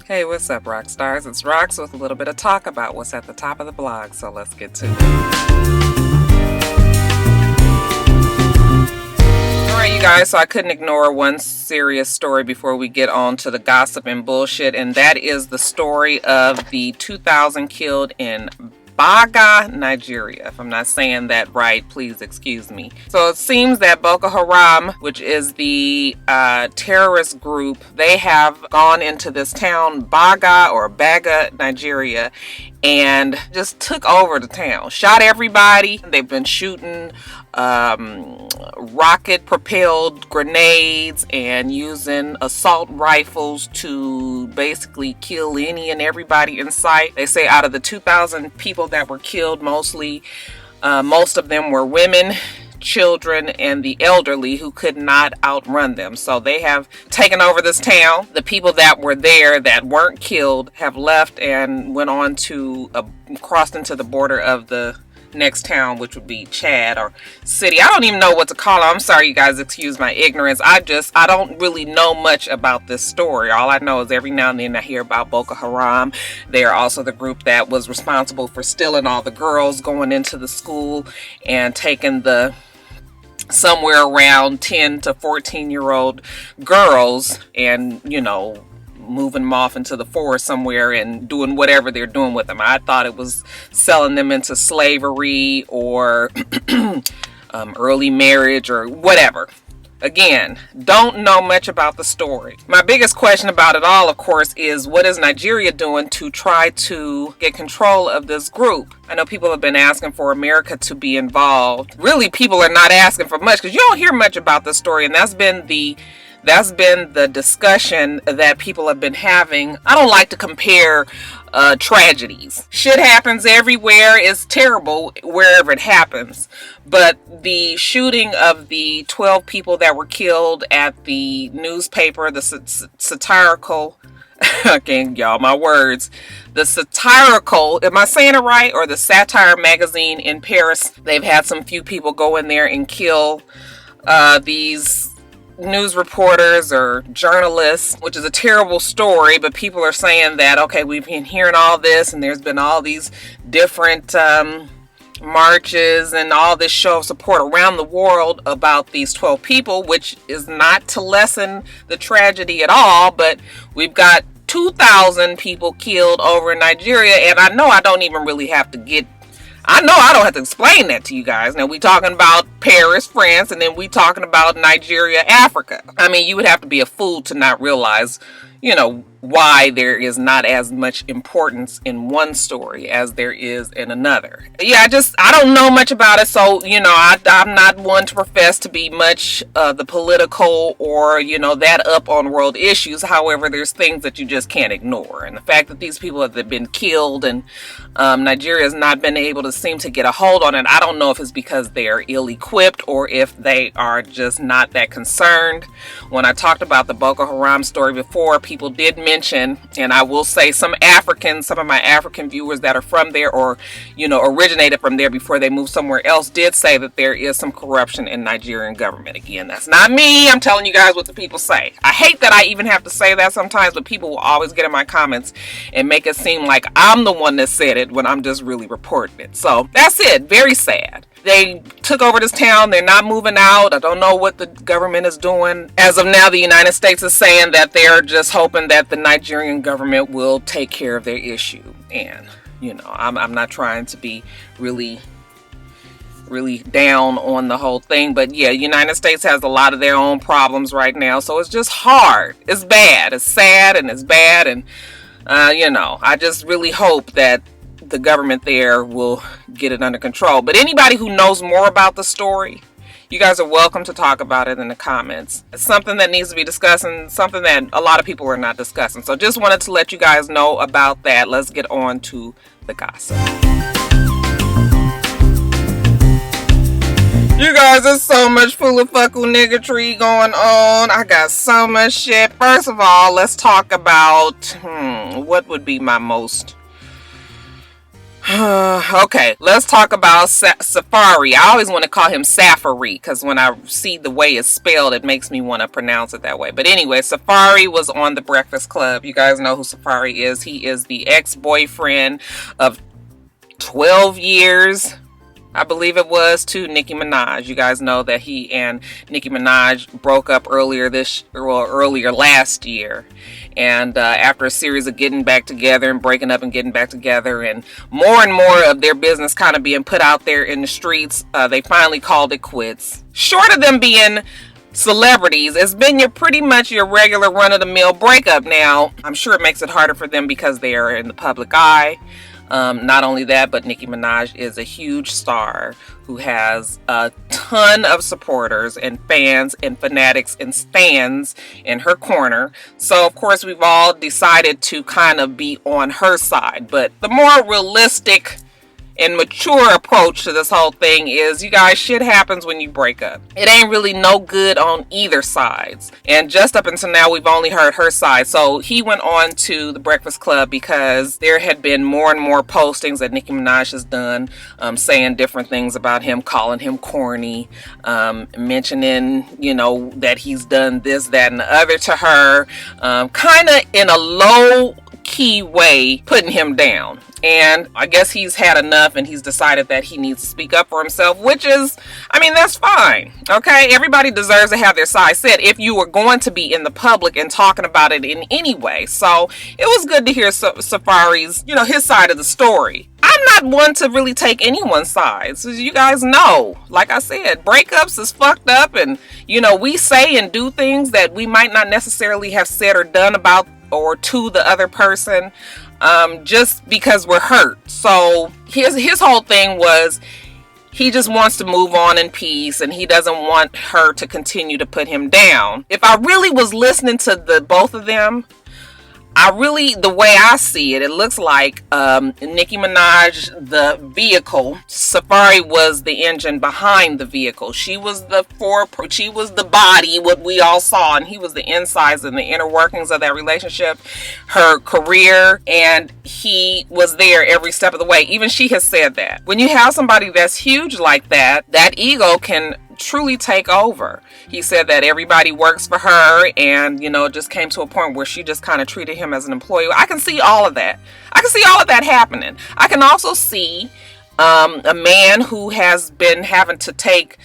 Hey, what's up, Roxstars? It's Rox with a little bit of talk about what's at the top of the blog, so let's get to it. Alright, you guys, so I couldn't ignore one serious story before we get on to the gossip and bullshit, and that is the story of the 2,000 killed in Baga, Nigeria. If I'm not saying that right, please excuse me. So it seems that Boko Haram, which is the terrorist group, they have gone into this town, Baga, Nigeria, and just took over the town. Shot everybody. They've been shooting rocket propelled grenades and using assault rifles to basically kill any and everybody in sight. They say out of the 2,000 people that were killed, most of them were women, children, and the elderly who could not outrun them. So they have taken over this town. The people that were there that weren't killed have left and went on to crossed into the border of the next town, which would be Chad or city. I don't even know what to call it. I'm sorry, you guys, excuse my ignorance. I don't really know much about this story. All I know is every now and then I hear about Boko Haram. They are also the group that was responsible for stealing all the girls going into the school and taking the somewhere around 10 to 14-year-old girls and, you know, moving them off into the forest somewhere and doing whatever they're doing with them. I thought it was selling them into slavery or early marriage or whatever. Again, don't know much about the story. My biggest question about it all, of course, is what is Nigeria doing to try to get control of this group? I know people have been asking for America to be involved. Really, people are not asking for much because you don't hear much about this story, and that's been the discussion that people have been having. I don't like to compare tragedies. Shit happens everywhere. It's terrible wherever it happens. But the shooting of the 12 people that were killed at the newspaper, the satirical, again, y'all, my words, the satirical, am I saying it right? Or the satire magazine in Paris, they've had some few people go in there and kill these news reporters or journalists, which is a terrible story, but people are saying that, okay, we've been hearing all this and there's been all these different marches and all this show of support around the world about these 12 people, which is not to lessen the tragedy at all, but we've got 2,000 people killed over in Nigeria, and I know I don't even really have to I don't have to explain that to you guys. Now, we talking about Paris, France, and then we talking about Nigeria, Africa. I mean, you would have to be a fool to not realize, you know, why there is not as much importance in one story as there is in another. Yeah, I don't know much about it, so, you know, I'm not one to profess to be much the political or, you know, that up on world issues. However, there's things that you just can't ignore. And the fact that these people have been killed and Nigeria has not been able to seem to get a hold on it, I don't know if it's because they are ill-equipped or if they are just not that concerned. When I talked about the Boko Haram story before, people did mention, and I will say some of my African viewers that are from there or, you know, originated from there before they moved somewhere else did say that there is some corruption in Nigerian government. Again, that's not me. I'm telling you guys what the people say. I hate that I even have to say that sometimes, but people will always get in my comments and make it seem like I'm the one that said it when I'm just really reporting it. So that's it. Very sad. They took over this town. They're not moving out. I don't know what the government is doing. As of now, the United States is saying that they're just hoping that the Nigerian government will take care of their issue. And, you know, I'm not trying to be really down on the whole thing. But yeah, United States has a lot of their own problems right now. So it's just hard. It's bad. It's sad and it's bad. And, you know, I just really hope that the government there will get it under control. But anybody who knows more about the story, you guys are welcome to talk about it in the comments. It's something that needs to be discussed and something that a lot of people are not discussing. So just wanted to let you guys know about that. Let's get on to the gossip. You guys, there's so much full-of-fuckle niggatry going on. I got so much shit. First of all, let's talk about what would be my most Okay, let's talk about Safaree. I always want to call him Safaree because when I see the way it's spelled, it makes me want to pronounce it that way. But anyway, Safaree was on The Breakfast Club. You guys know who Safaree is. He is the ex-boyfriend of 12 years, I believe it was, to Nicki Minaj. You guys know that he and Nicki Minaj broke up earlier last year. And after a series of getting back together and breaking up and getting back together and more of their business kind of being put out there in the streets, they finally called it quits. Short of them being celebrities, it's been pretty much your regular run-of-the-mill breakup now. I'm sure it makes it harder for them because they are in the public eye. Not only that, but Nicki Minaj is a huge star who has a ton of supporters and fans and fanatics and stans in her corner. So, of course, we've all decided to kind of be on her side. But the more realistic and mature approach to this whole thing is, you guys, shit happens when you break up. It ain't really no good on either sides. And just up until now, we've only heard her side. So he went on to The Breakfast Club because there had been more and more postings that Nicki Minaj has done, saying different things about him, calling him corny, mentioning, you know, that he's done this, that, and the other to her, kind of in a low key way, putting him down. And I guess he's had enough and he's decided that he needs to speak up for himself, which is, I mean, that's fine. Okay, everybody deserves to have their side said if you were going to be in the public and talking about it in any way. So it was good to hear Safaree's, you know, his side of the story. I'm not one to really take anyone's sides. As you guys know, like I said, breakups is fucked up, and, you know, we say and do things that we might not necessarily have said or done about or to the other person, just because we're hurt. So his whole thing was he just wants to move on in peace and he doesn't want her to continue to put him down. If I really was listening to the both of them, the way I see it, it looks like Nicki Minaj, the vehicle, Safaree was the engine behind the vehicle. She was the body, what we all saw, and he was the insides and the inner workings of that relationship, her career, and he was there every step of the way. Even she has said that. When you have somebody that's huge like that, that ego can truly take over. He said that everybody works for her, and, you know, it just came to a point where she just kind of treated him as an employee. I can see all of that. I can see all of that happening. I can also see a man who has been having to take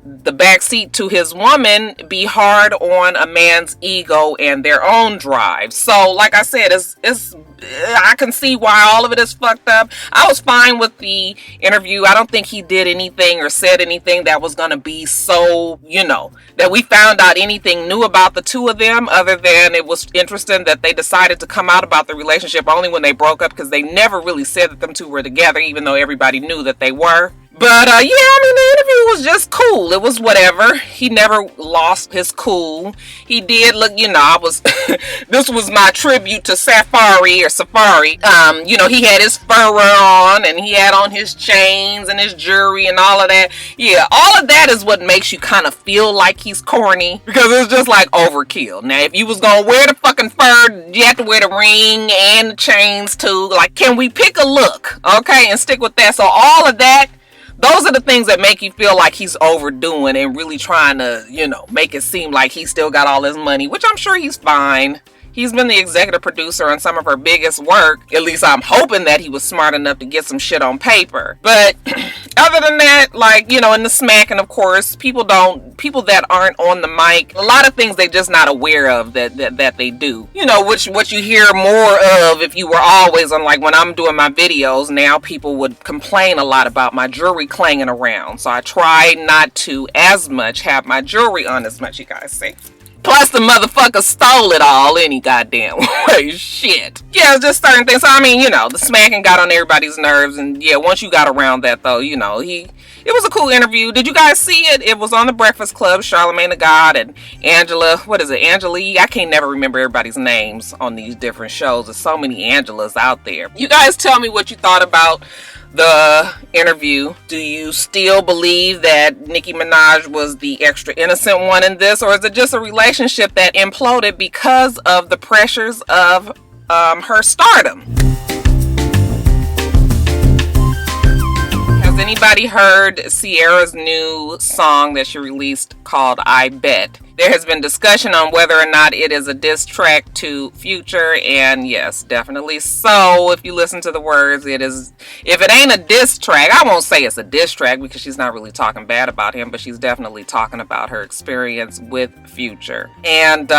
the backseat to his woman be hard on a man's ego and their own drive. So, like I said, I can see why all of it is fucked up. I was fine with the interview. I don't think he did anything or said anything that was going to be so, you know, that we found out anything new about the two of them, other than it was interesting that they decided to come out about the relationship only when they broke up, because they never really said that them two were together, even though everybody knew that they were. But, yeah, I mean, the interview was just cool. It was whatever. He never lost his cool. He did look, you know, this was my tribute to Safaree. You know, he had his fur on, and he had on his chains and his jewelry and all of that. Yeah, all of that is what makes you kind of feel like he's corny, because it's just like overkill. Now, if you was gonna wear the fucking fur, you have to wear the ring and the chains too. Like, can we pick a look, okay, and stick with that? So all of that, those are the things that make you feel like he's overdoing and really trying to, you know, make it seem like he still got all his money, which I'm sure he's fine. He's been the executive producer on some of her biggest work. At least I'm hoping that he was smart enough to get some shit on paper. But other than that, like, you know, in the smacking, of course, people that aren't on the mic, a lot of things they just not aware of that they do. You know, what you hear more of if you were always on, like when I'm doing my videos now, people would complain a lot about my jewelry clanging around. So I try not to as much have my jewelry on as much, you guys see. Plus, the motherfucker stole it all any goddamn way. Shit. Yeah, it's just certain things. So, I mean, you know, the smacking got on everybody's nerves. And, yeah, once you got around that, though, you know, it was a cool interview. Did you guys see it? It was on The Breakfast Club. Charlamagne the God and Angelique? I can't never remember everybody's names on these different shows. There's so many Angelas out there. You guys tell me what you thought about the interview. Do you still believe that Nicki Minaj was the extra innocent one in this, or is it just a relationship that imploded because of the pressures of her stardom? anybody heard Ciara's new song that she released called I Bet? There has been discussion on whether or not it is a diss track to Future, and yes, definitely so. If you listen to the words, it is. If it ain't a diss track, I won't say it's a diss track because she's not really talking bad about him, but she's definitely talking about her experience with Future. And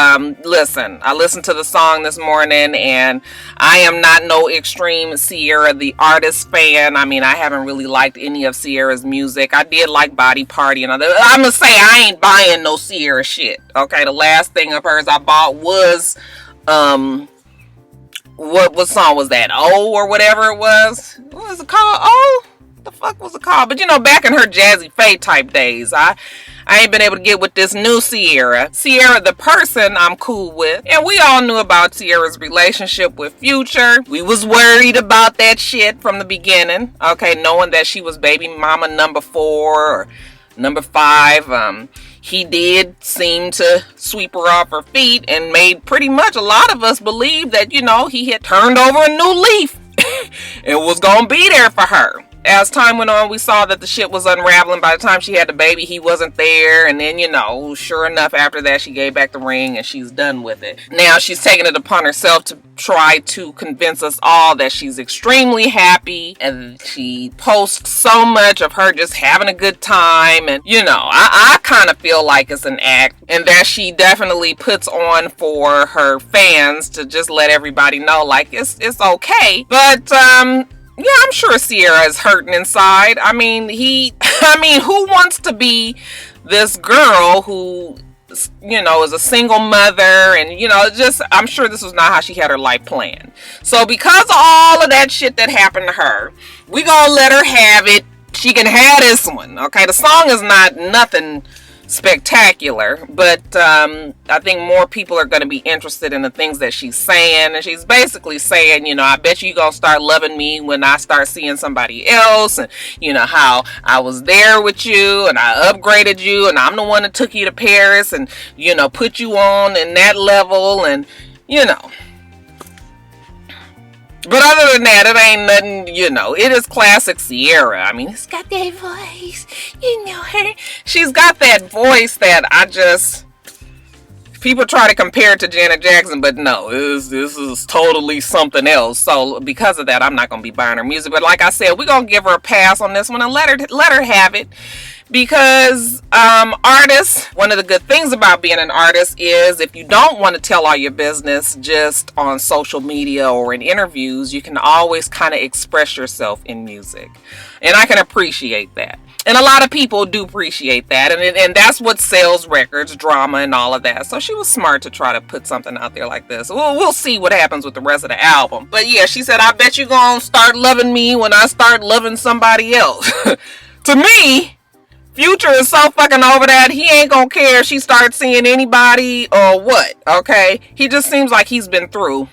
listen, I listened to the song this morning, and I am not no extreme Ciara the artist fan. I mean, I haven't really liked any of Ciara's music. I did like Body Party and other. I'm gonna say I ain't buying no Ciara shit. Okay, the last thing of hers I bought was what song was that? Oh, or whatever it was. What was it called? Oh, the fuck was it called? But you know, back in her Jazzy Faye type days, I ain't been able to get with this new Ciara. Ciara the person I'm cool with. And we all knew about Ciara's relationship with Future. We was worried about that shit from the beginning. Okay, knowing that she was baby mama number 4 or number 5. He did seem to sweep her off her feet and made pretty much a lot of us believe that, you know, he had turned over a new leaf and was gonna be there for her. As time went on, we saw that the shit was unraveling. By the time she had the baby, he wasn't there. And then, you know, sure enough, after that, she gave back the ring and she's done with it. Now she's taking it upon herself to try to convince us all that she's extremely happy. And she posts so much of her just having a good time. And, you know, I kind of feel like it's an act. And that she definitely puts on for her fans to just let everybody know, like, it's okay. But, yeah, I'm sure Ciara is hurting inside. I mean, who wants to be this girl who, you know, is a single mother and, you know, just, I'm sure this was not how she had her life planned. So because of all of that shit that happened to her, we gonna let her have it. She can have this one, okay? The song is not nothing spectacular, but I think more people are going to be interested in the things that she's saying. And she's basically saying, you know, I bet you gonna start loving me when I start seeing somebody else, and you know how I was there with you and I upgraded you and I'm the one that took you to Paris and, you know, put you on in that level, and you know. But other than that, it ain't nothing, you know, it is classic Ciara. I mean, it's got that voice, you know her. She's got that voice that I just, people try to compare it to Janet Jackson, but no, this is totally something else. So because of that, I'm not going to be buying her music. But like I said, we're going to give her a pass on this one and let her have it. Because artists, one of the good things about being an artist is if you don't want to tell all your business just on social media or in interviews, you can always kind of express yourself in music. And I can appreciate that. And a lot of people do appreciate that. And that's what sells records, drama, and all of that. So she was smart to try to put something out there like this. We'll see what happens with the rest of the album. But yeah, she said, I bet you gonna start loving me when I start loving somebody else. To me, Future is so fucking over that he ain't gonna care if she starts seeing anybody or what, okay? He just seems like he's been through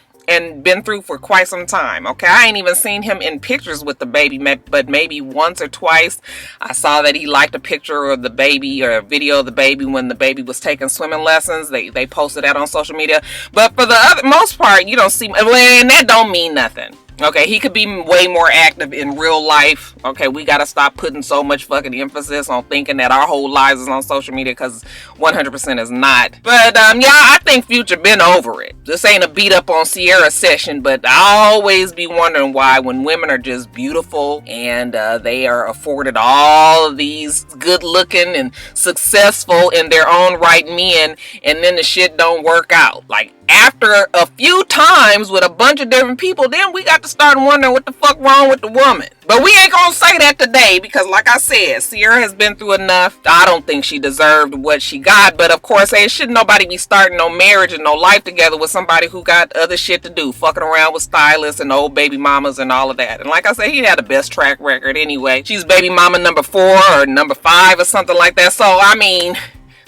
for quite some time, okay? I ain't even seen him in pictures with the baby, but maybe once or twice I saw that he liked a picture of the baby or a video of the baby when the baby was taking swimming lessons. They posted that on social media. But for the most part, you don't see, and that don't mean nothing. Okay, he could be way more active in real life. Okay, we gotta stop putting so much fucking emphasis on thinking that our whole lives is on social media, because 100% is not. But yeah, I think Future been over it. This ain't a beat up on Ciara session, but I always be wondering why when women are just beautiful and they are afforded all of these good looking and successful in their own right men, and then the shit don't work out. Like, after a few times with a bunch of different people, then we got to start wondering what the fuck wrong with the woman. But we ain't gonna say that today, because like I said, Ciara has been through enough. I don't think she deserved what she got, but of course, hey, shouldn't nobody be starting no marriage and no life together with somebody who got other shit to do, fucking around with stylists and old baby mamas and all of that. And like I said, he had the best track record anyway. She's baby mama number 4 or number 5 or something like that. So I mean,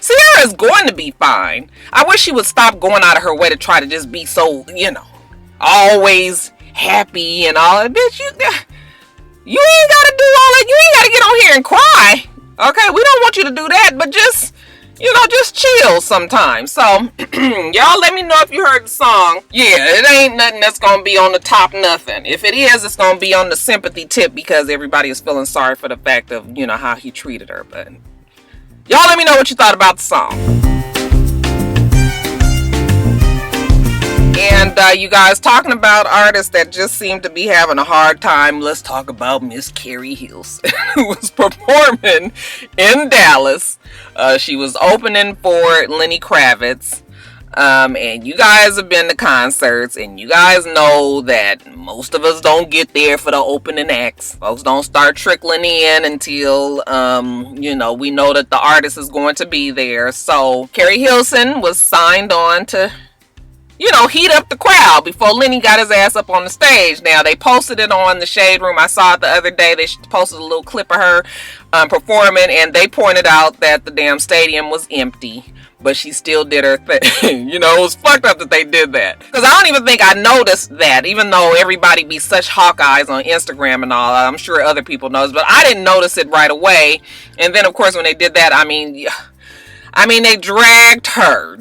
Ciara is going to be fine. I wish she would stop going out of her way to try to just be so, you know, always happy and all that. Bitch, you ain't got to do all that. You ain't got to get on here and cry. Okay, we don't want you to do that, but just, you know, just chill sometimes. So, y'all let me know if you heard the song. Yeah, it ain't nothing that's gonna be on the top nothing. If it is, it's gonna be on the sympathy tip because everybody is feeling sorry for the fact of, you know, how he treated her. But y'all let me know what you thought about the song. And you guys, talking about artists that just seem to be having a hard time, let's talk about Miss Keri Hilson, who was performing in Dallas. She was opening for Lenny Kravitz. And you guys have been to concerts, and you guys know that most of us don't get there for the opening acts. Folks don't start trickling in until, you know, we know that the artist is going to be there. So Keri Hilson was signed on to, you know, heat up the crowd before Lenny got his ass up on the stage. Now, they posted it on the Shade Room. I saw it the other day. They posted a little clip of her performing, and they pointed out that the damn stadium was empty, but she still did her thing. You know, it was fucked up that they did that. Because I don't even think I noticed that, even though everybody be such Hawkeyes on Instagram and all. I'm sure other people notice, but I didn't notice it right away. And then, of course, when they did that, I mean, they dragged her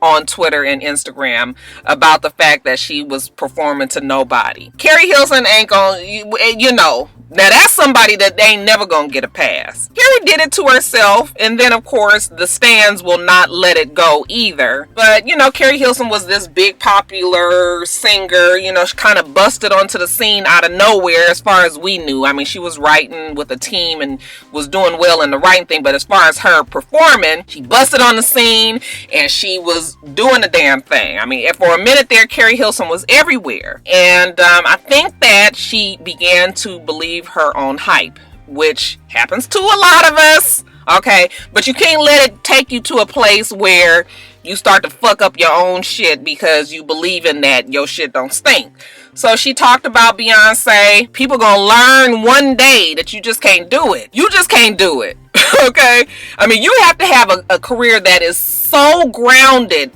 on Twitter and Instagram about the fact that she was performing to nobody. Keri Hilson ain't gonna, you know, now that's somebody that they ain't never gonna get a pass. Keri did it to herself, and then of course the stands will not let it go either. But you know, Keri Hilson was this big popular singer, you know, she kind of busted onto the scene out of nowhere as far as we knew. I mean, she was writing with a team and was doing well in the writing thing, but as far as her performing, she busted on the scene and she was doing the damn thing. I mean, for a minute there, Keri Hilson was everywhere. And I think that she began to believe her own hype, which happens to a lot of us, okay? But you can't let it take you to a place where you start to fuck up your own shit because you believe in that your shit don't stink. So she talked about Beyonce. People gonna learn one day that you just can't do it. You just can't do it, okay? I mean, you have to have a career that is so grounded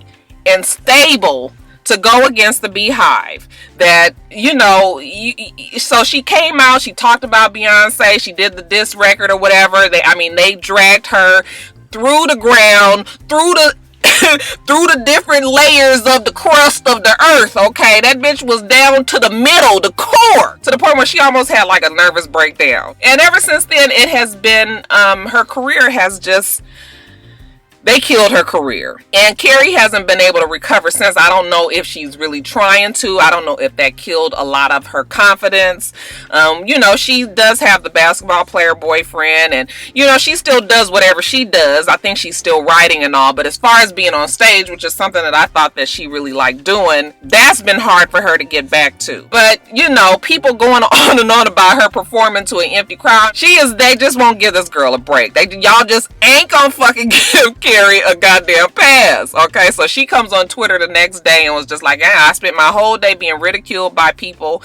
and stable to go against the Beehive that, you know, so she came out, she talked about Beyonce, she did the diss record or whatever. They dragged her through the ground, through the through the different layers of the crust of the earth, okay? That bitch was down to the middle, the core, to the point where she almost had like a nervous breakdown. And ever since then, it has been, her career has just, they killed her career. And Keri hasn't been able to recover since. I don't know if she's really trying to. I don't know if that killed a lot of her confidence. You know, she does have the basketball player boyfriend, and, you know, she still does whatever she does. I think she's still writing and all. But as far as being on stage, which is something that I thought that she really liked doing, that's been hard for her to get back to. But, you know, people going on and on about her performing to an empty crowd. They just won't give this girl a break. Y'all just ain't gonna fucking give Keri a goddamn pass, okay? So she comes on Twitter the next day and was just like, I spent my whole day being ridiculed by people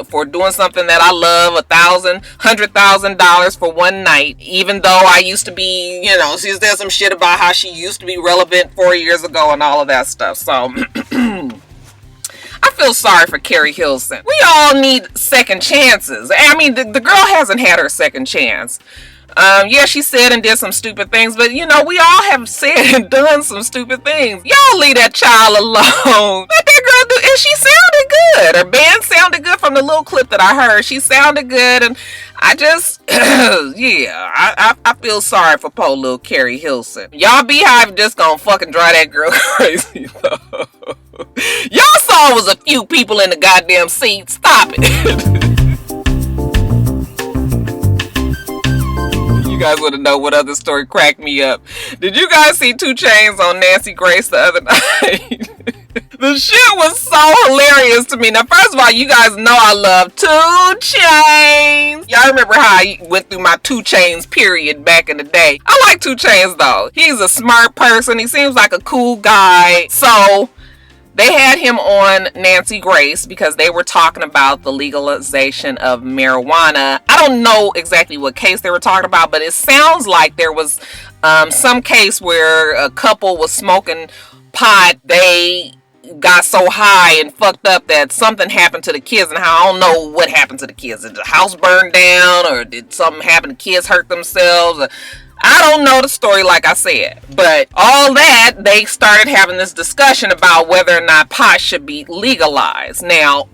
for doing something that I love, $100,000 for one night, even though I used to be, you know, she said some shit about how she used to be relevant 4 years ago and all of that stuff. So I feel sorry for Keri Hilson. We all need second chances. I mean, the girl hasn't had her second chance. Yeah, she said and did some stupid things, but, you know, we all have said and done some stupid things. Y'all leave that child alone. Let that girl do, and she sounded good. Her band sounded good from the little clip that I heard. She sounded good, and I just, yeah, I feel sorry for poor little Keri Hilson. Y'all Beehive just gonna fucking drive that girl crazy, though. Y'all saw it was a few people in the goddamn seat. Stop it. You guys want to know what other story cracked me up? Did you guys see 2Chainz on Nancy Grace the other night? The shit was so hilarious to me. Now, first of all, you guys know I love 2Chainz. Y'all remember how I went through my 2Chainz period back in the day. I like 2Chainz though. He's a smart person. He seems like a cool guy. So they had him on Nancy Grace because they were talking about the legalization of marijuana. I don't know exactly what case they were talking about, but it sounds like there was some case where a couple was smoking pot. They got so high and fucked up that something happened to the kids, and I don't know what happened to the kids. Did the house burn down, or did something happen? The kids hurt themselves? I don't know the story, like I said, but all that, they started having this discussion about whether or not pot should be legalized. Now,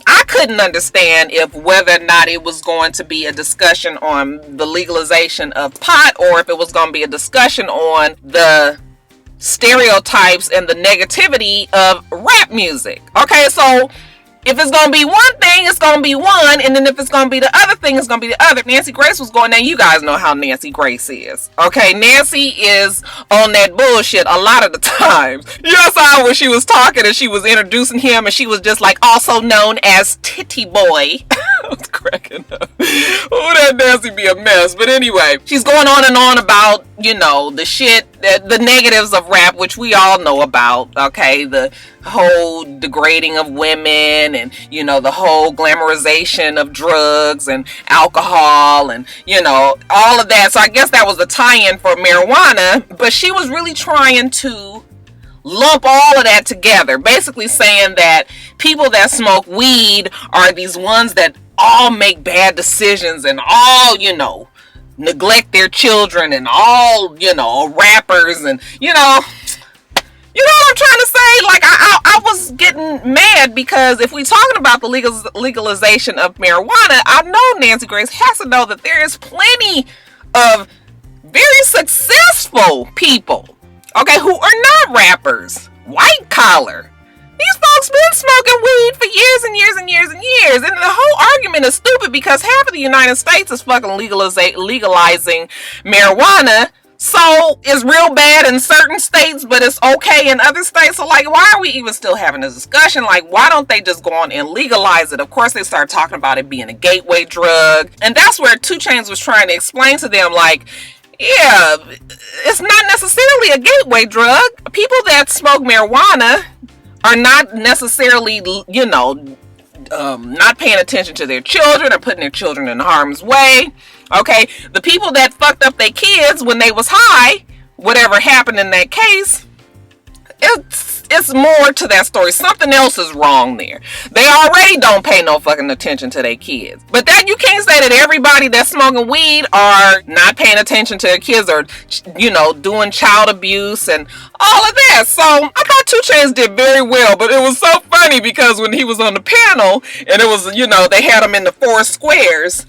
I couldn't understand if whether or not it was going to be a discussion on the legalization of pot, or if it was going to be a discussion on the stereotypes and the negativity of rap music. Okay, so if it's going to be one thing, it's going to be one. And then if it's going to be the other thing, it's going to be the other. Nancy Grace was going, now you guys know how Nancy Grace is. Okay, Nancy is on that bullshit a lot of the times. You saw when she was talking and she was introducing him and she was just like, also known as Titty Boy. I was cracking up. Oh, that Nancy be a mess. But anyway, she's going on and on about, you know, the shit, the negatives of rap, which we all know about. Okay, the whole degrading of women and, you know, the whole glamorization of drugs and alcohol and, you know, all of that. So I guess that was the tie-in for marijuana, but she was really trying to lump all of that together, basically saying that people that smoke weed are these ones that all make bad decisions and all, you know, neglect their children and all, you know, rappers and, you know what I'm trying to say? Like, I was getting mad because if we're talking about the legalization of marijuana, I know Nancy Grace has to know that there is plenty of very successful people, okay, who are not rappers, white collar. These folks been smoking weed for years and years and years and years. And the whole argument is stupid because half of the United States is fucking legalizing marijuana. So it's real bad in certain states, but it's okay in other states. So like, why are we even still having this discussion? Like, why don't they just go on and legalize it? Of course, they started talking about it being a gateway drug. And that's where TwoChainz was trying to explain to them, like, yeah, it's not necessarily a gateway drug. People that smoke marijuana are not necessarily, you know, not paying attention to their children or putting their children in harm's way. Okay, the people that fucked up their kids when they was high, whatever happened in that case, it's more to that story. Something else is wrong there. They already don't pay no fucking attention to their kids. But that you can't say that everybody that's smoking weed are not paying attention to their kids or, you know, doing child abuse and all of that. So I thought TwoChainz did very well, but it was so funny because when he was on the panel and it was, you know, they had him in the 4 squares.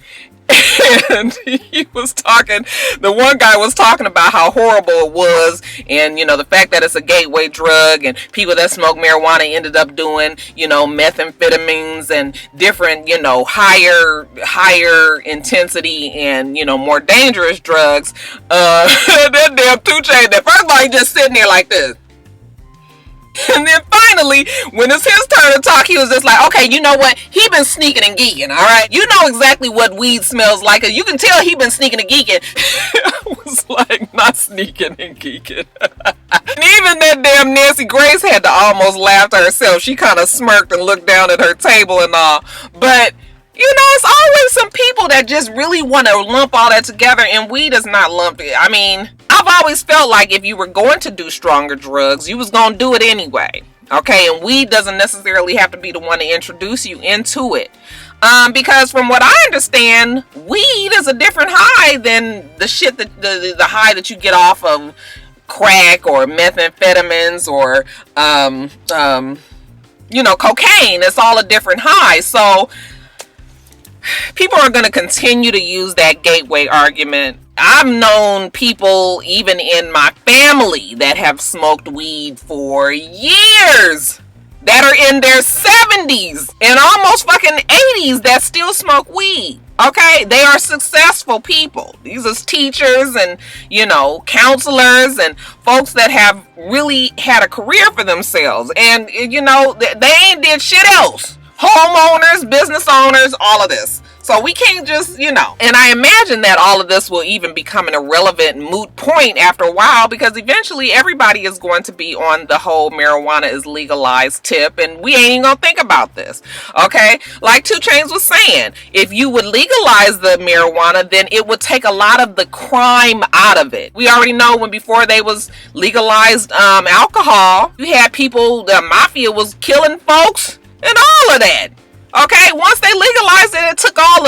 And he was talking, the one guy was talking about how horrible it was and, you know, the fact that it's a gateway drug and people that smoke marijuana ended up doing, you know, methamphetamines and different, you know, higher intensity and, you know, more dangerous drugs. That damn TwoChainz, that first of all, he just sitting there like this. And then finally, when it's his turn to talk, he was just like, okay, you know what? He been sneaking and geeking, all right? You know exactly what weed smells like. You can tell he been sneaking and geeking. I was like, not sneaking and geeking. And even that damn Nancy Grace had to almost laugh to herself. She kind of smirked and looked down at her table and all. But, you know, it's always some people that just really want to lump all that together, and weed is not lumped. I mean, I've always felt like if you were going to do stronger drugs, you was going to do it anyway. Okay, and weed doesn't necessarily have to be the one to introduce you into it. Because from what I understand, weed is a different high than the shit that the high that you get off of crack or methamphetamines or you know, cocaine. It's all a different high. So people are going to continue to use that gateway argument. I've known people even in my family that have smoked weed for years, that are in their 70s and almost fucking 80s that still smoke weed. Okay, they are successful people. These are teachers and, you know, counselors and folks that have really had a career for themselves. And, you know, they ain't did shit else. Homeowners, business owners, all of this. So we can't just, you know, and I imagine that all of this will even become an irrelevant moot point after a while, because eventually everybody is going to be on the whole marijuana is legalized tip, and we ain't even gonna think about this. Okay, like TwoChainz was saying, if you would legalize the marijuana, then it would take a lot of the crime out of it. We already know when before they was legalized alcohol, you had people, the mafia was killing folks and all of that. Okay, once they legalized it, it took all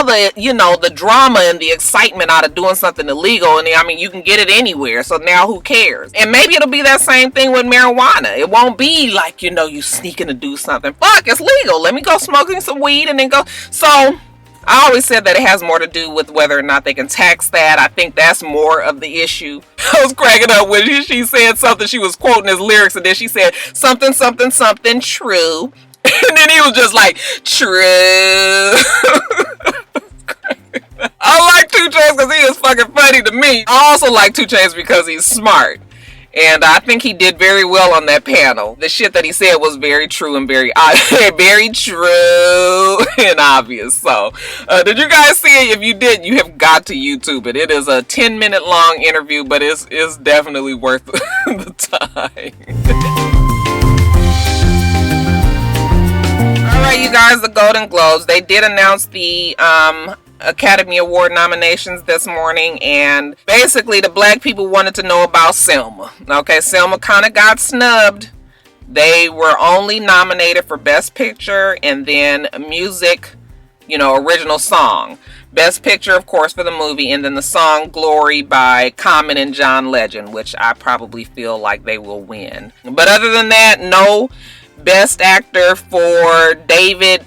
the you know, the drama and the excitement out of doing something illegal. And I mean, you can get it anywhere. So now who cares? And maybe it'll be that same thing with marijuana. It won't be like, you know, you sneaking to do something. Fuck, it's legal. Let me go smoking some weed and then go. So I always said that it has more to do with whether or not they can tax that. I think that's more of the issue. I was cracking up when she said something. She was quoting his lyrics and then she said something, something, something true. And then he was just like, true. I like TwoChainz because he is fucking funny to me. I also like TwoChainz because he's smart. And I think he did very well on that panel. The shit that he said was very true and very very true and obvious. So, did you guys see it? If you did, you have got to YouTube it. It is a 10-minute long interview, but it's definitely worth the time. Alright, you guys, the Golden Globes, they did announce the Academy Award nominations this morning, and basically the black people wanted to know about Selma. Okay, Selma kind of got snubbed. They were only nominated for Best Picture and then Music, you know, Original Song. Best Picture, of course, for the movie, and then the song Glory by Common and John Legend, which I probably feel like they will win. But other than that, no Best Actor for David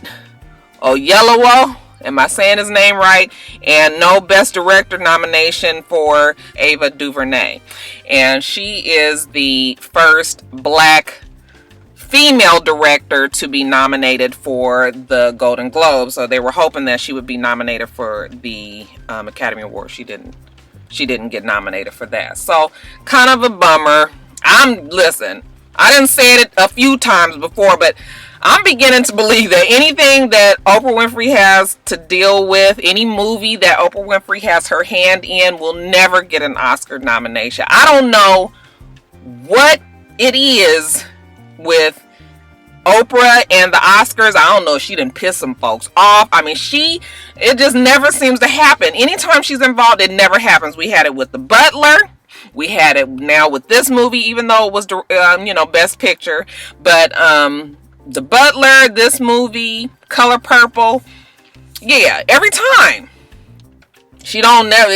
Oyelowo, am I saying his name right? And no Best Director nomination for Ava DuVernay. And she is the first black female director to be nominated for the Golden Globe. So they were hoping that she would be nominated for the Academy Award. She didn't get nominated for that. So kind of a bummer. Listen, I done said it a few times before, but I'm beginning to believe that anything that Oprah Winfrey has to deal with, any movie that Oprah Winfrey has her hand in, will never get an Oscar nomination. I don't know what it is with Oprah and the Oscars. I don't know if she done pissed some folks off. I mean, it just never seems to happen. Anytime she's involved, it never happens. We had it with The Butler. We had it now with this movie, even though it was, you know, Best Picture. But The Butler, this movie, Color Purple. Yeah, every time. She don't never...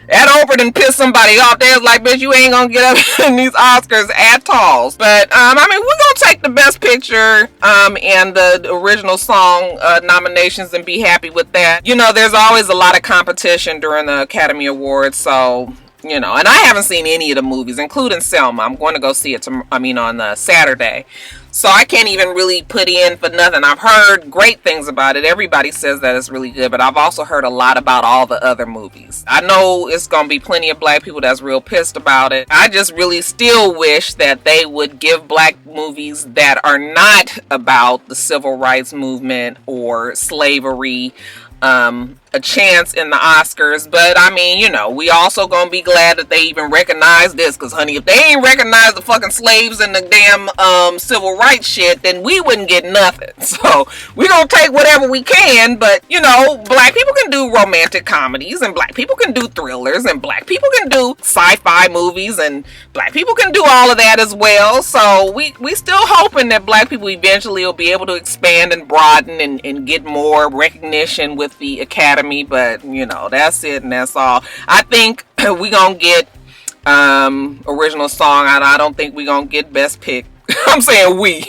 That Oprah done pissed somebody off. They're like, bitch, you ain't gonna get up in these Oscars at all. But, I mean, we're gonna take the Best Picture and the original song nominations and be happy with that. You know, there's always a lot of competition during the Academy Awards, so... You know, and I haven't seen any of the movies, including Selma. I'm going to go see it on Saturday. So I can't even really put in for nothing. I've heard great things about it. Everybody says that it's really good, but I've also heard a lot about all the other movies. I know it's going to be plenty of black people that's real pissed about it. I just really still wish that they would give black movies that are not about the civil rights movement or slavery a chance in the Oscars. But I mean, you know, we also gonna be glad that they even recognize this, because honey, if they ain't recognize the fucking slaves and the damn civil rights shit, then we wouldn't get nothing. So we gonna take whatever we can. But you know, black people can do romantic comedies, and black people can do thrillers, and black people can do sci-fi movies, and black people can do all of that as well. So we still hoping that black people eventually will be able to expand and broaden and get more recognition with the Academy. But you know, that's it and that's all. I think we gonna get original song. I don't think we gonna get Best Pick. I'm saying we.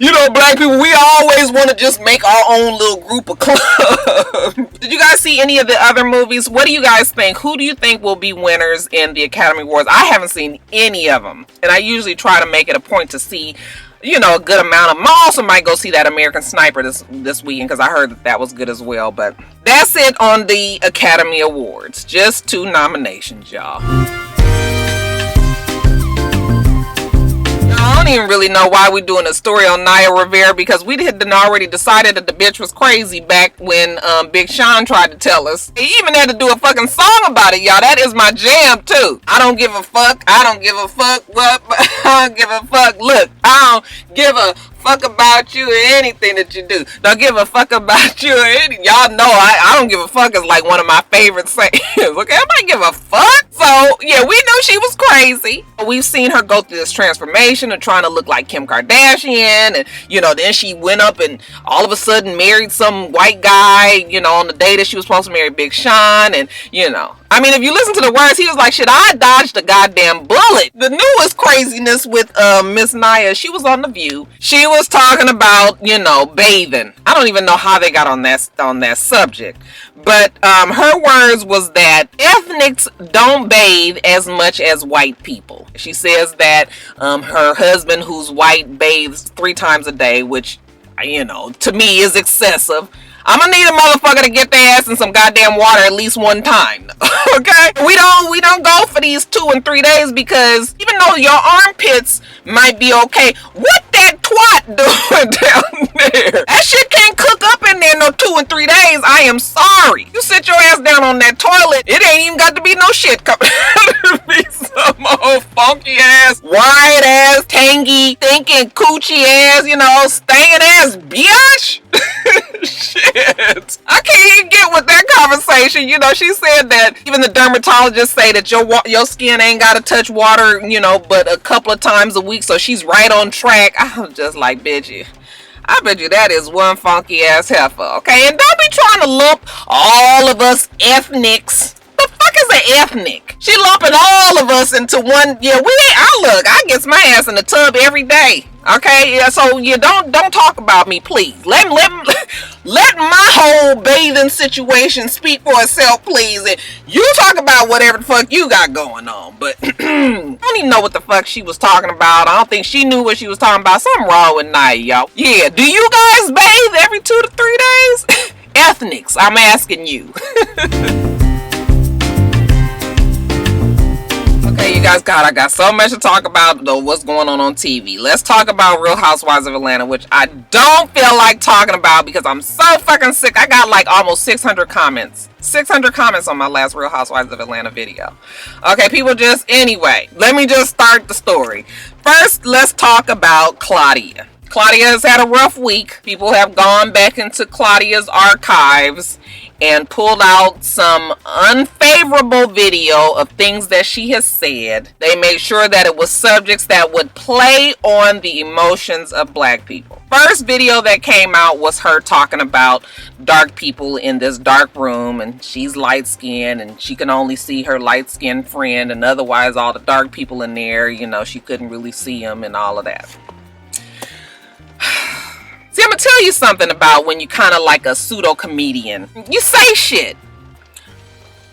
You know, black people, we always want to just make our own little group of club. Did you guys see any of the other movies? What do you guys think? Who do you think will be winners in the Academy Awards? I haven't seen any of them, and I usually try to make it a point to see, you know, a good amount of them. I also might go see that American Sniper this weekend, because I heard that was good as well. But that's it on the Academy Awards. Just 2 nominations, y'all. I don't even really know why we're doing a story on Naya Rivera, because we had already decided that the bitch was crazy back when Big Sean tried to tell us. He even had to do a fucking song about it, y'all. That is my jam too. I don't give a fuck. I don't give a fuck. What? I don't give a fuck. Look, I don't give a fuck about you or anything that you do. Don't give a fuck about you or anything. Y'all know I don't give a fuck is like one of my favorite sayings. Okay, I might give a fuck. So yeah, we knew she was crazy. We've seen her go through this transformation of trying to look like Kim Kardashian, and you know, then she went up and all of a sudden married some white guy, you know, on the day that she was supposed to marry Big Sean. And you know, I mean, if you listen to the words, he was like, shit, I dodged a goddamn bullet. The newest craziness with Miss Naya, she was on The View. She was talking about, you know, bathing. I don't even know how they got on that subject. But her words was that ethnics don't bathe as much as white people. She says that her husband, who's white, bathes 3 times a day, which, you know, to me is excessive. I'm gonna need a motherfucker to get their ass in some goddamn water at least one time. Okay? We don't go for these 2 and 3 days, because even though your armpits might be okay, what that twat doing down there? That shit can't cook up in there no 2 and 3 days. I am sorry. You sit your ass down on that toilet, it ain't even got to be no shit coming out of me. Some old funky ass, white ass, tangy, thinking coochie ass, you know, staying ass bitch. Shit. I can't even get with that conversation. You know, she said that even the dermatologists say that your skin ain't got to touch water, you know, but a couple of times a week, so she's right on track. I'm just like, bitch, I bet you that is one funky ass heifer, okay? And don't be trying to lump all of us ethnics. The fuck is an ethnic? She lumping all of us into one. Yeah, I get my ass in the tub every day. Okay, yeah, so you don't talk about me, please. Let my whole bathing situation speak for itself, please. And you talk about whatever the fuck you got going on. But I don't even know what the fuck she was talking about. I don't think she knew what she was talking about. Something wrong with Naya, y'all. Yeah, do you guys bathe every 2 to 3 days? Ethnics, I'm asking you. Okay, you guys, God, I got so much to talk about, though, what's going on TV. Let's talk about Real Housewives of Atlanta, which I don't feel like talking about because I'm so fucking sick. I got like almost 600 comments. 600 comments on my last Real Housewives of Atlanta video. Okay, people, anyway, let me just start the story. First, let's talk about Claudia. Claudia has had a rough week. People have gone back into Claudia's archives and pulled out some unfavorable video of things that she has said. They made sure that it was subjects that would play on the emotions of black people. First video that came out was her talking about dark people in this dark room, and she's light skinned and she can only see her light skinned friend, and otherwise all the dark people in there, you know, she couldn't really see them and all of that. See, I'm gonna tell you something about when you kind of like a pseudo comedian. You say shit.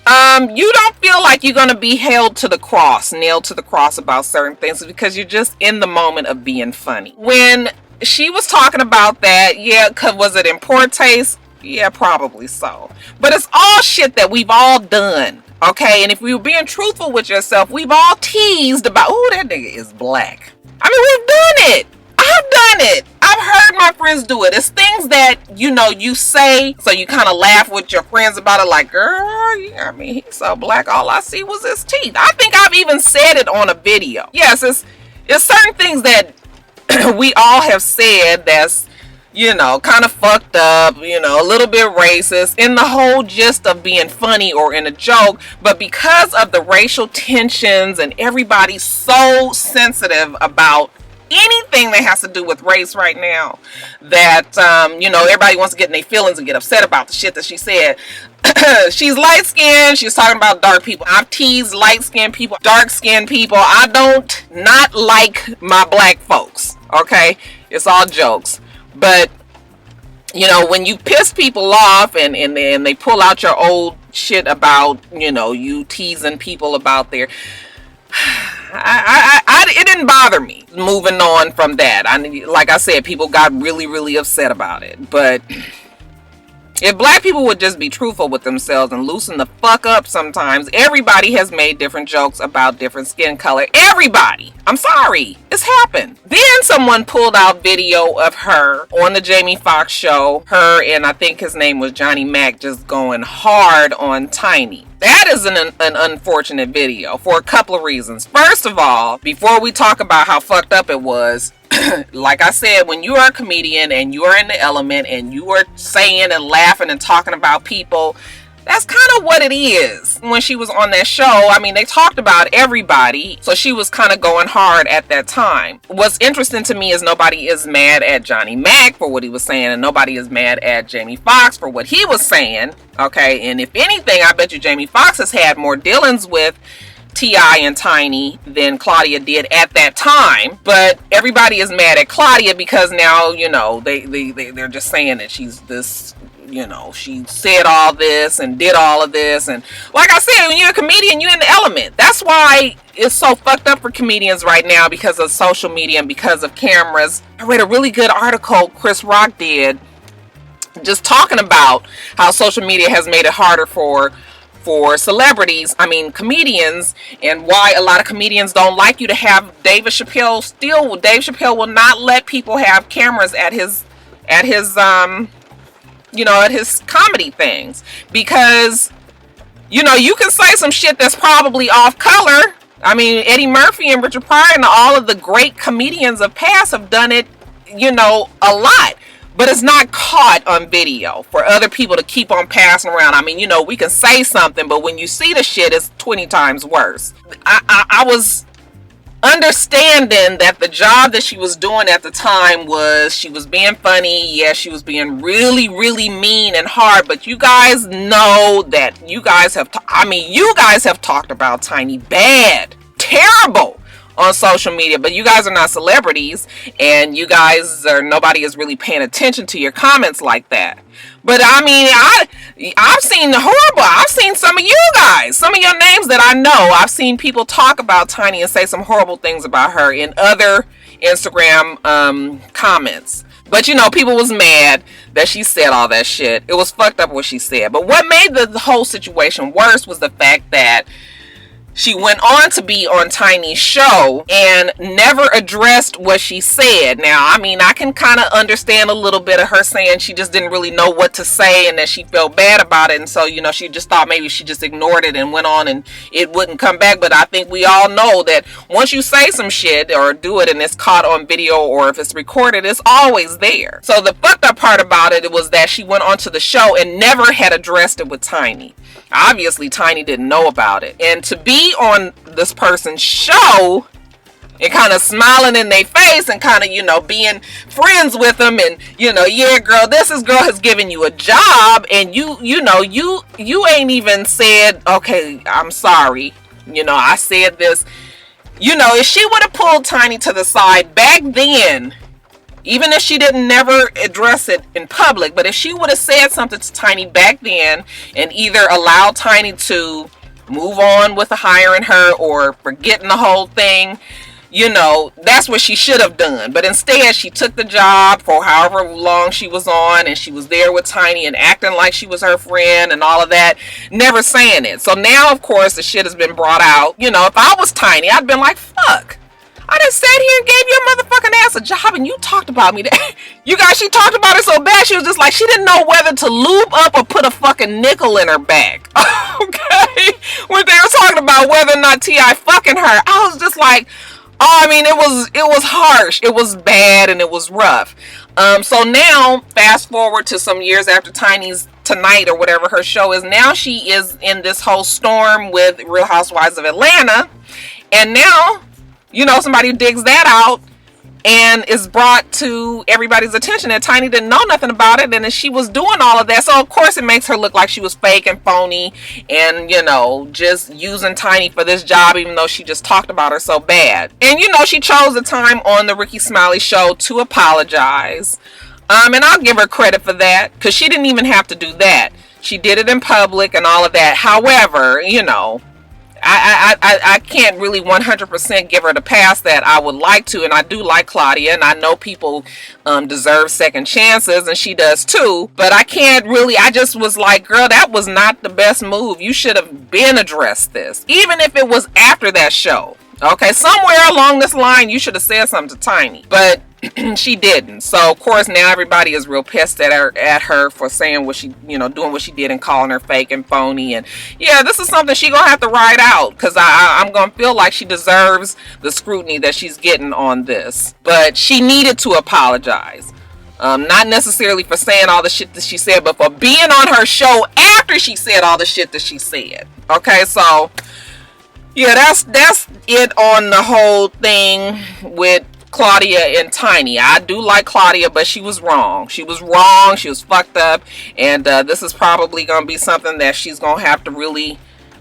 You don't feel like you're gonna be nailed to the cross about certain things because you're just in the moment of being funny. When she was talking about that, yeah, was it in poor taste? Yeah, probably so. But it's all shit that we've all done. Okay, and if we were being truthful with yourself, we've all teased about, oh, that nigga is black. I mean, we've done it. I've done it. I've heard my friends do it. It's things that, you know, you say, so you kind of laugh with your friends about it, like, girl, yeah, I mean, he's so black, all I see was his teeth. I think I've even said it on a video. Yes, it's certain things that we all have said that's, you know, kind of fucked up, you know, a little bit racist in the whole gist of being funny or in a joke. But because of the racial tensions and everybody's so sensitive about anything that has to do with race right now, that you know, everybody wants to get in their feelings and get upset about the shit that she said. She's light skinned. She's talking about dark people. I've teased light skinned people, dark skinned people. I don't not like my black folks. Okay, it's all jokes. But you know, when you piss people off and they pull out your old shit about, you know, you teasing people about their, it didn't bother me. Moving on from that, like I said, people got really upset about it. But if black people would just be truthful with themselves and loosen the fuck up sometimes. Everybody has made different jokes about different skin color. Everybody. I'm sorry. It's happened. Then someone pulled out video of her on the Jamie Foxx show. Her and I think his name was Johnny Mac just going hard on Tiny. That is an unfortunate video for a couple of reasons. First of all, before we talk about how fucked up it was, like I said, when you are a comedian and you are in the element and you are saying and laughing and talking about people, that's kind of what it is. When she was on that show, I mean, they talked about everybody, so she was kind of going hard at that time. What's interesting to me is nobody is mad at Johnny Mac for what he was saying, and nobody is mad at Jamie Foxx for what he was saying, okay? And if anything, I bet you Jamie Foxx has had more dealings with T.I. and Tiny than Claudia did at that time. But everybody is mad at Claudia because now, you know, they're just saying that she's this, you know, she said all this and did all of this. And like I said, when you're a comedian, you're in the element. That's why it's so fucked up for comedians right now, because of social media and because of cameras. I read a really good article Chris Rock did just talking about how social media has made it harder for celebrities, I mean comedians, and why a lot of comedians don't like you to have Dave Chappelle will not let people have cameras at his you know, at his comedy things, because, you know, you can say some shit that's probably off color. I mean, Eddie Murphy and Richard Pryor and all of the great comedians of past have done it, you know, a lot. But it's not caught on video for other people to keep on passing around. I mean, you know, we can say something, but when you see the shit, it's 20 times worse. I was understanding that the job that she was doing at the time was, she was being funny. Yeah, she was being really, really mean and hard. But you guys know that you guys have, you guys have talked about Tiny bad, terrible on social media, but you guys are not celebrities, and you guys are, nobody is really paying attention to your comments like that. But I mean, I've seen the horrible, I've seen some of you guys, some of your names that I know, I've seen people talk about Tiny and say some horrible things about her in other Instagram comments. But you know, people was mad that she said all that shit. It was fucked up what she said. But what made the whole situation worse was the fact that she went on to be on Tiny's show and never addressed what she said. Now, I mean, I can kind of understand a little bit of her saying she just didn't really know what to say and that she felt bad about it. And so, you know, she just thought maybe she just ignored it and went on and it wouldn't come back. But I think we all know that once you say some shit or do it and it's caught on video or if it's recorded, it's always there. So the fucked up part about it was that she went onto the show and never had addressed it with Tiny. Obviously, Tiny didn't know about it. And to be on this person's show and kind of smiling in their face and kind of, you know, being friends with them and, you know, yeah, girl, this girl has given you a job, and you ain't even said, okay, I'm sorry, you know, I said this. You know, if she would have pulled Tiny to the side back then, even if she didn't never address it in public, but if she would have said something to Tiny back then and either allowed Tiny to move on with hiring her or forgetting the whole thing, you know, that's what she should have done. But instead, she took the job for however long she was on, and she was there with Tiny and acting like she was her friend and all of that, never saying it. So now, of course, the shit has been brought out. You know, if I was Tiny, I'd been like, fuck, I just sat here and gave your motherfucking ass a job and you talked about me. You guys, she talked about it so bad, she was just like, she didn't know whether to lube up or put a fucking nickel in her back. Okay? When they were talking about whether or not T.I. fucking her, I was just like, oh, I mean, it was harsh. It was bad and it was rough. So now, fast forward to some years after Tiny's Tonight or whatever her show is, now she is in this whole storm with Real Housewives of Atlanta. And now, you know, somebody digs that out and is brought to everybody's attention that Tiny didn't know nothing about it, and that she was doing all of that. So of course it makes her look like she was fake and phony and, you know, just using Tiny for this job, even though she just talked about her so bad. And, you know, she chose the time on the Ricky Smiley show to apologize. And I'll give her credit for that, because she didn't even have to do that. She did it in public and all of that. However, you know, I can't really 100% give her the pass that I would like to, and I do like Claudia, and I know people deserve second chances, and she does too, but I can't really, I just was like, girl, that was not the best move. You should have been addressed this, even if it was after that show. Okay, somewhere along this line, you should have said something to Tiny. But she didn't. So of course now everybody is real pissed at her for saying what she, you know, doing what she did and calling her fake and phony. And yeah, this is something she gonna have to ride out, because I'm gonna feel like she deserves the scrutiny that she's getting on this. But she needed to apologize. Not necessarily for saying all the shit that she said, but for being on her show after she said all the shit that she said. Okay, so yeah, that's it on the whole thing with Claudia and Tiny. I do like Claudia, but she was wrong. She was wrong. She was fucked up. And this is probably going to be something that she's going to have to really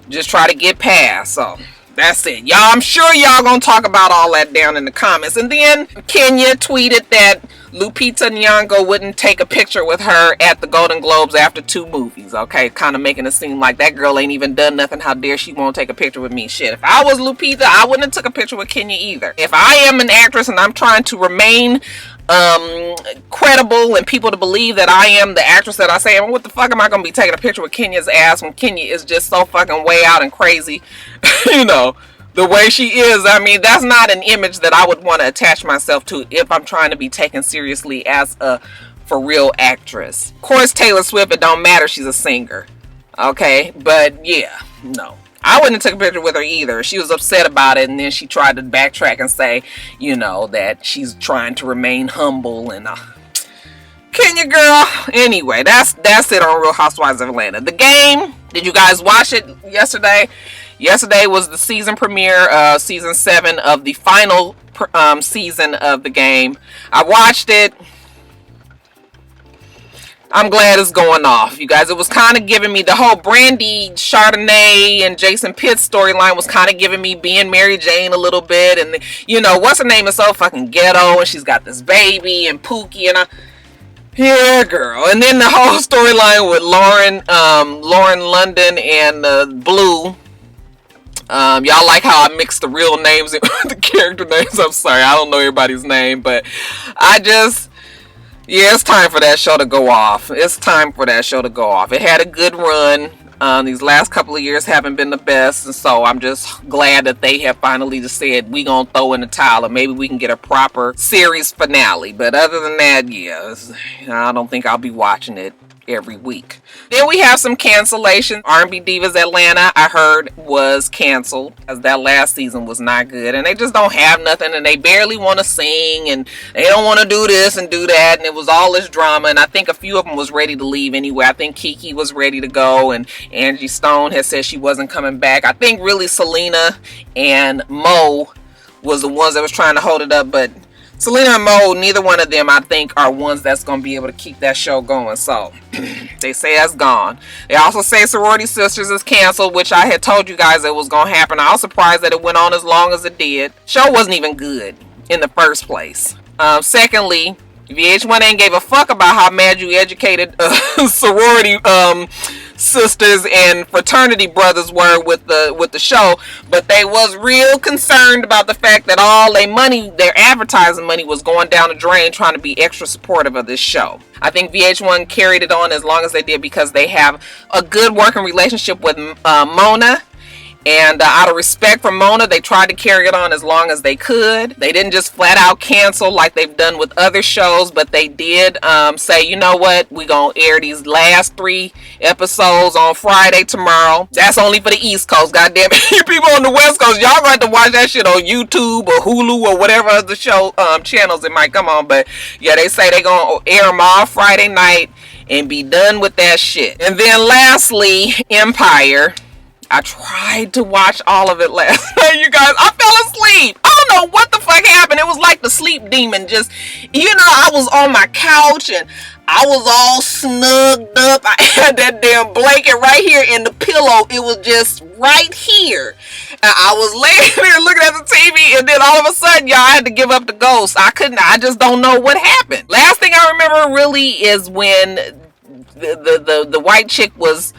just try to get past. So that's it. Y'all, I'm sure y'all going to talk about all that down in the comments. And then Kenya tweeted that Lupita Nyong'o wouldn't take a picture with her at the Golden Globes after 2 movies. Okay, kind of making it seem like that girl ain't even done nothing. How dare she won't take a picture with me? Shit, if I was Lupita, I wouldn't have took a picture with Kenya either. If I am an actress and I'm trying to remain credible and people to believe that I am the actress that I say, I mean, what the fuck am I going to be taking a picture with Kenya's ass when Kenya is just so fucking way out and crazy, you know, the way she is? I mean, that's not an image that I would want to attach myself to if I'm trying to be taken seriously as a for real actress. Of course, Taylor Swift, it don't matter, she's a singer. Okay, but yeah, no. I wouldn't have took a picture with her either. She was upset about it, and then she tried to backtrack and say, you know, that she's trying to remain humble and Kenya girl. Anyway, that's it on Real Housewives of Atlanta. The Game, did you guys watch it yesterday? Yesterday was the season premiere, season 7 of the final season of The Game. I watched it. I'm glad it's going off, you guys. It was kind of giving me the whole Brandy, Chardonnay, and Jason Pitt storyline was kind of giving me being Mary Jane a little bit. And, you know, what's her name is so fucking ghetto, and she's got this baby, and Pookie, and yeah, girl. And then the whole storyline with Lauren London and Blue. Y'all like how I mixed the real names and the character names. I'm sorry, I don't know everybody's name, but yeah, it's time for that show to go off. It's time for that show to go off. It had a good run. These last couple of years haven't been the best, and so I'm just glad that they have finally just said we gonna throw in the towel, and maybe we can get a proper series finale. But other than that, yeah, I don't think I'll be watching it every week. Then we have some cancellations. R&B Divas Atlanta, I heard, was canceled as that last season was not good, and they just don't have nothing, and they barely want to sing, and they don't want to do this and do that, and it was all this drama. And I think a few of them was ready to leave anyway. I think Kiki was ready to go, and Angie Stone had said she wasn't coming back. I think really Selena and Mo was the ones that was trying to hold it up, but Selena and Mo, neither one of them, I think, are ones that's going to be able to keep that show going. So, they say that's gone. They also say Sorority Sisters is canceled, which I had told you guys it was going to happen. I was surprised that it went on as long as it did. Show wasn't even good in the first place. Secondly, VH1 ain't gave a fuck about how mad you educated sorority sisters and fraternity brothers were with the show, but they was real concerned about the fact that all their money, their advertising money, was going down the drain trying to be extra supportive of this show. I think VH1 carried it on as long as they did because they have a good working relationship with Mona. And out of respect for Mona, they tried to carry it on as long as they could. They didn't just flat out cancel like they've done with other shows, but they did say, you know what, we're going to air these last 3 episodes on Friday tomorrow. That's only for the East Coast, goddamn it. You people on the West Coast, y'all going to have to watch that shit on YouTube or Hulu or whatever other show channels it might come on. But yeah, they say they're going to air them all Friday night and be done with that shit. And then lastly, Empire. I tried to watch all of it last night, you guys. I fell asleep. I don't know what the fuck happened. It was like the sleep demon just, you know, I was on my couch and I was all snugged up. I had that damn blanket right here in the pillow. It was just right here. And I was laying there looking at the TV, and then all of a sudden, y'all, I had to give up the ghost. I just don't know what happened. Last thing I remember really is when the white chick was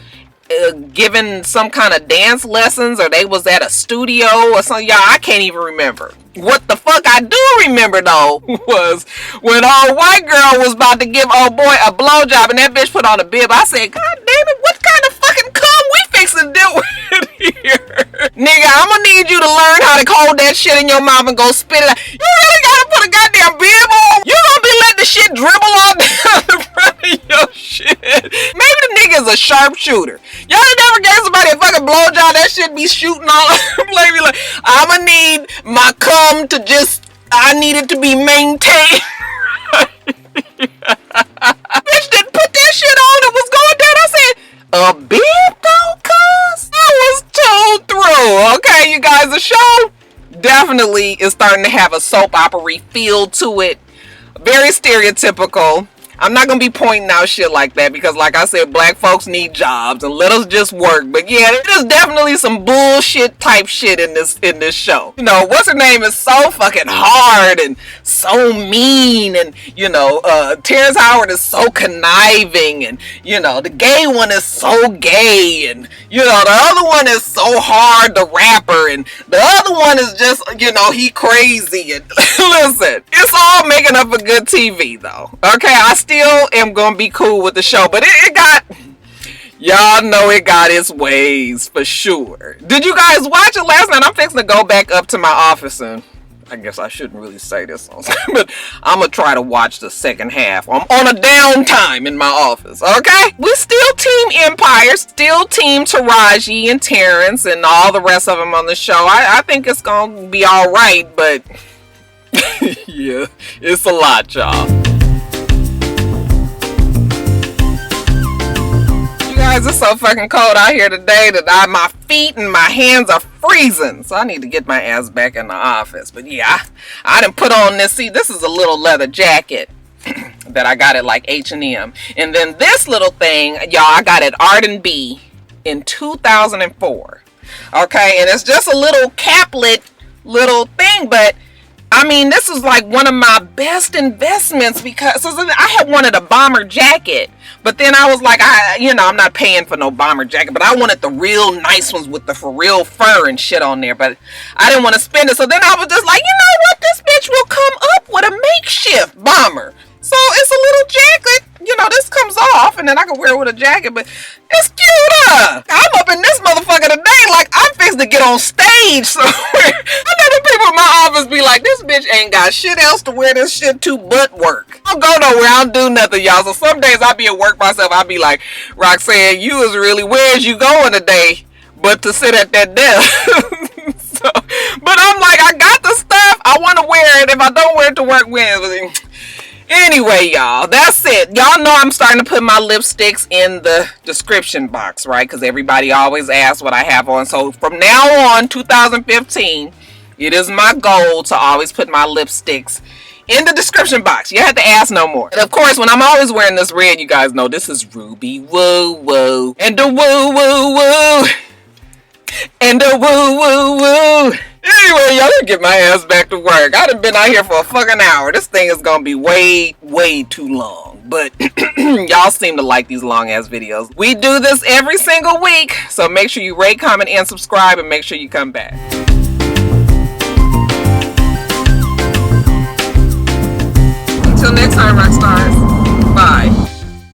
given some kind of dance lessons, or they was at a studio or something. Y'all, I can't even remember. What the fuck I do remember though was when our white girl was about to give old boy a blowjob and that bitch put on a bib. I said, God damn it, what kind of fucking cum we fixing to deal with Nigga, I'm gonna need you to learn how to hold that shit in your mouth and go spit it out. You really gotta put a goddamn bib on? You gonna be letting the shit dribble all down the front of your shit. Maybe the nigga's a sharpshooter. Y'all ain't never gave somebody a fucking blowjob, that shit be shooting all over the place. Like, I'ma need my cum to just, I need it to be maintained. Bitch didn't put that shit on, it was going down. I said, a bib though, cuz? I was told through. Okay, you guys, the show definitely is starting to have a soap opera feel to it. Very stereotypical. I'm not gonna be pointing out shit like that because, like I said, black folks need jobs and let us just work. But yeah, there's definitely some bullshit type shit in this show. You know, what's her name is so fucking hard and so mean, and you know, Terrence Howard is so conniving, and you know, the gay one is so gay, and you know, the other one is so hard, the rapper, and the other one is just, you know, he crazy. And listen, it's all making up a good TV though. Okay, I still am gonna be cool with the show, but it got, y'all know it got its ways for sure. Did you guys watch it last night? I'm fixing to go back up to my office, and I guess I shouldn't really say this on, but I'm gonna try to watch the second half. I'm on a downtime in my office, okay? We still team Empire, still team Taraji and Terrence and all the rest of them on the show. I think it's gonna be all right, but yeah, it's a lot, y'all. Guys, it's so fucking cold out here today that my feet and my hands are freezing, so I need to get my ass back in the office. But yeah, I done put on this. See, this is a little leather jacket that I got at like H&M, and then this little thing, y'all, I got at R&B in 2004. Okay, and it's just a little caplet little thing, but I mean, this is like one of my best investments because I had wanted a bomber jacket, but then I was like, I'm not paying for no bomber jacket, but I wanted the real nice ones with the for real fur and shit on there, but I didn't want to spend it. So then I was just like, you know what? This bitch will come up with a makeshift bomber. So it's a little jacket, you know, this comes off and then I can wear it with a jacket, but it's cute. I'm up in this motherfucker today like I'm fixing to get on stage somewhere. I know the people in my office be like, this bitch ain't got shit else to wear this shit to but work. I don't go nowhere, I don't do nothing, y'all. So some days I be at work myself, I be like, Roxanne, you is really, where's you going today but to sit at that desk? But I'm like, I got the stuff, I want to wear it. If I don't wear it to work, when? Anyway, y'all, that's it. Y'all know I'm starting to put my lipsticks in the description box, right? Because everybody always asks what I have on. So from now on, 2015, it is my goal to always put my lipsticks in the description box. You have to ask no more. And of course, when I'm always wearing this red, you guys know this is Ruby Woo Woo. And the woo woo woo. And the woo woo woo. Anyway, y'all gotta get my ass back to work. I done been out here for a fucking hour. This thing is gonna be way, way too long. But y'all seem to like these long ass videos. We do this every single week. So make sure you rate, comment, and subscribe, and make sure you come back. Until next time, Roxstars.